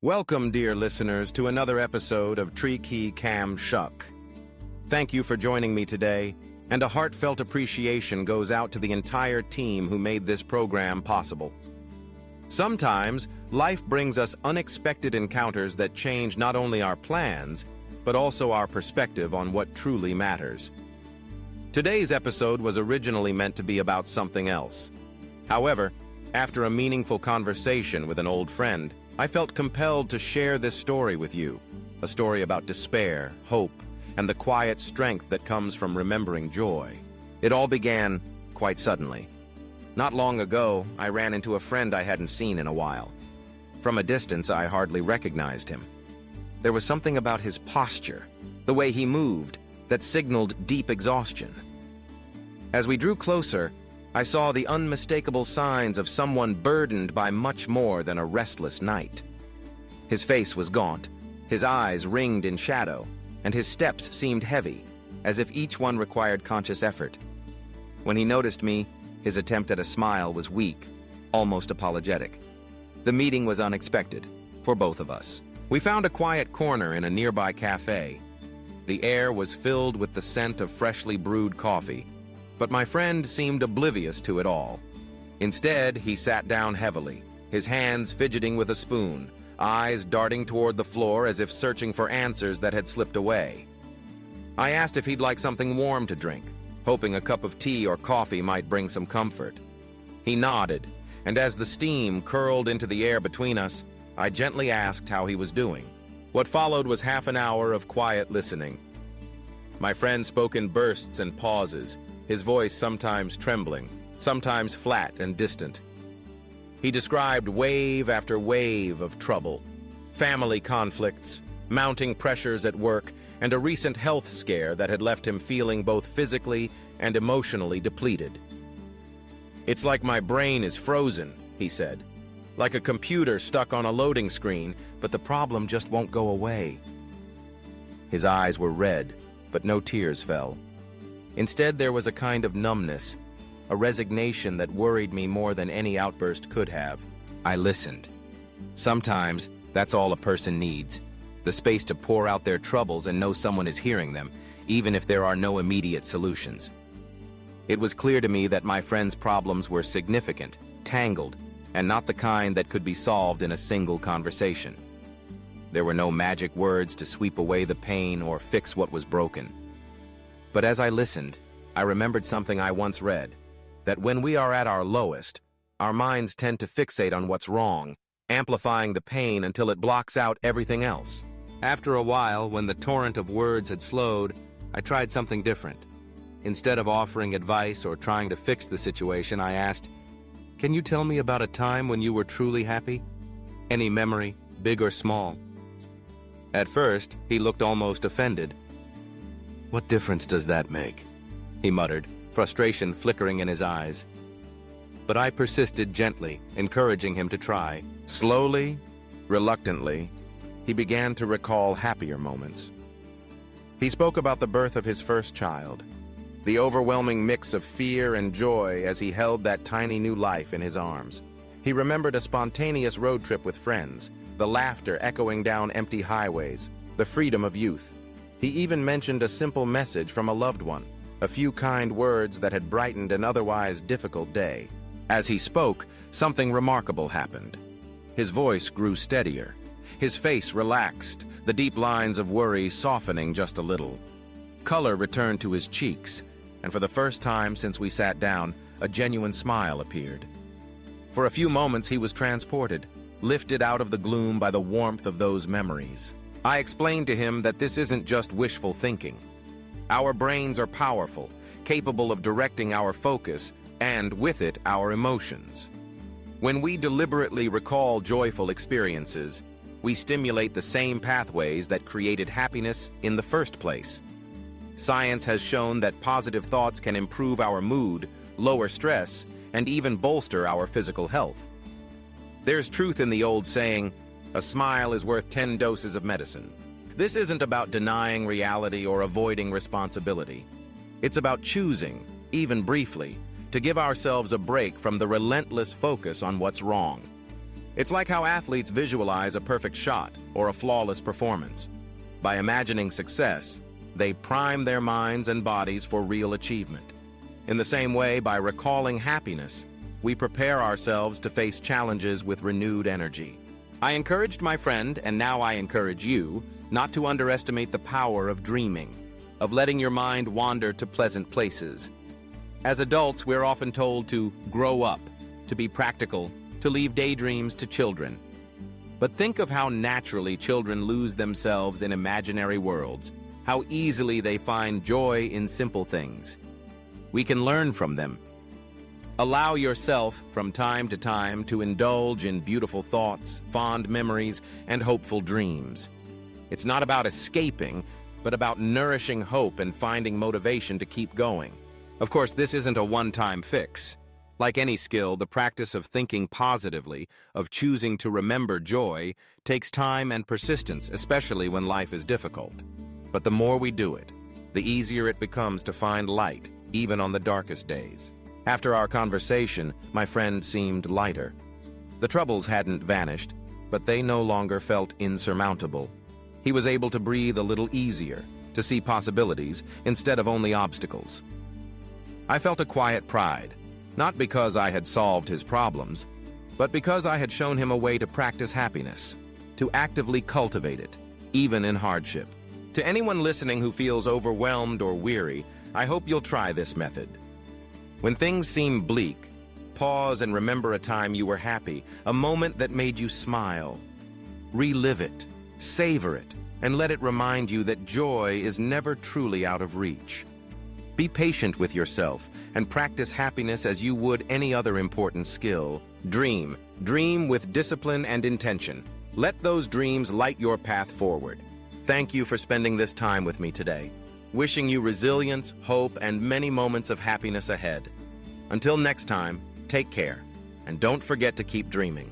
Welcome, dear listeners, to another episode of Tree Key Cam Shuck. Thank you for joining me today, and a heartfelt appreciation goes out to the entire team who made this program possible. Sometimes, life brings us unexpected encounters that change not only our plans, but also our perspective on what truly matters. Today's episode was originally meant to be about something else. However, after a meaningful conversation with an old friend, I felt compelled to share this story with you, a story about despair, hope, and the quiet strength that comes from remembering joy. It all began quite suddenly. Not long ago, I ran into a friend I hadn't seen in a while. From a distance, I hardly recognized him. There was something about his posture, the way he moved, that signaled deep exhaustion. As we drew closer, I saw the unmistakable signs of someone burdened by much more than a restless night. His face was gaunt, his eyes ringed in shadow, and his steps seemed heavy, as if each one required conscious effort. When he noticed me, his attempt at a smile was weak, almost apologetic. The meeting was unexpected, for both of us. We found a quiet corner in a nearby cafe. The air was filled with the scent of freshly brewed coffee, but my friend seemed oblivious to it all. Instead, he sat down heavily, his hands fidgeting with a spoon, eyes darting toward the floor as if searching for answers that had slipped away. I asked if he'd like something warm to drink, hoping a cup of tea or coffee might bring some comfort. He nodded, and as the steam curled into the air between us, I gently asked how he was doing. What followed was half an hour of quiet listening. My friend spoke in bursts and pauses, his voice sometimes trembling, sometimes flat and distant. He described wave after wave of trouble, family conflicts, mounting pressures at work, and a recent health scare that had left him feeling both physically and emotionally depleted. "It's like my brain is frozen," he said, "like a computer stuck on a loading screen, but the problem just won't go away." His eyes were red, but no tears fell. Instead, there was a kind of numbness, a resignation that worried me more than any outburst could have. I listened. Sometimes, that's all a person needs, the space to pour out their troubles and know someone is hearing them, even if there are no immediate solutions. It was clear to me that my friend's problems were significant, tangled, and not the kind that could be solved in a single conversation. There were no magic words to sweep away the pain or fix what was broken. But as I listened, I remembered something I once read, that when we are at our lowest, our minds tend to fixate on what's wrong, amplifying the pain until it blocks out everything else. After a while, when the torrent of words had slowed, I tried something different. Instead of offering advice or trying to fix the situation, I asked, "Can you tell me about a time when you were truly happy? Any memory, big or small?" At first, he looked almost offended. "What difference does that make?" he muttered, frustration flickering in his eyes. But I persisted gently, encouraging him to try. Slowly, reluctantly, he began to recall happier moments. He spoke about the birth of his first child, the overwhelming mix of fear and joy as he held that tiny new life in his arms. He remembered a spontaneous road trip with friends, the laughter echoing down empty highways, the freedom of youth. He even mentioned a simple message from a loved one, a few kind words that had brightened an otherwise difficult day. As he spoke, something remarkable happened. His voice grew steadier. His face relaxed, the deep lines of worry softening just a little. Color returned to his cheeks, and for the first time since we sat down, a genuine smile appeared. For a few moments he was transported, lifted out of the gloom by the warmth of those memories. I explained to him that this isn't just wishful thinking. Our brains are powerful, capable of directing our focus, and with it, our emotions. When we deliberately recall joyful experiences, we stimulate the same pathways that created happiness in the first place. Science has shown that positive thoughts can improve our mood, lower stress, and even bolster our physical health. There's truth in the old saying, "A smile is worth 10 doses of medicine." This isn't about denying reality or avoiding responsibility. It's about choosing, even briefly, to give ourselves a break from the relentless focus on what's wrong. It's like how athletes visualize a perfect shot or a flawless performance. By imagining success, they prime their minds and bodies for real achievement. In the same way, by recalling happiness, we prepare ourselves to face challenges with renewed energy. I encouraged my friend, and now I encourage you, not to underestimate the power of dreaming, of letting your mind wander to pleasant places. As adults, we're often told to grow up, to be practical, to leave daydreams to children. But think of how naturally children lose themselves in imaginary worlds, how easily they find joy in simple things. We can learn from them. Allow yourself, from time to time, to indulge in beautiful thoughts, fond memories, and hopeful dreams. It's not about escaping, but about nourishing hope and finding motivation to keep going. Of course, this isn't a one-time fix. Like any skill, the practice of thinking positively, of choosing to remember joy, takes time and persistence, especially when life is difficult. But the more we do it, the easier it becomes to find light, even on the darkest days. After our conversation, my friend seemed lighter. The troubles hadn't vanished, but they no longer felt insurmountable. He was able to breathe a little easier, to see possibilities instead of only obstacles. I felt a quiet pride, not because I had solved his problems, but because I had shown him a way to practice happiness, to actively cultivate it, even in hardship. To anyone listening who feels overwhelmed or weary, I hope you'll try this method. When things seem bleak, pause and remember a time you were happy, a moment that made you smile. Relive it, savor it, and let it remind you that joy is never truly out of reach. Be patient with yourself and practice happiness as you would any other important skill. Dream. Dream with discipline and intention. Let those dreams light your path forward. Thank you for spending this time with me today. Wishing you resilience, hope, and many moments of happiness ahead. Until next time, take care, and don't forget to keep dreaming.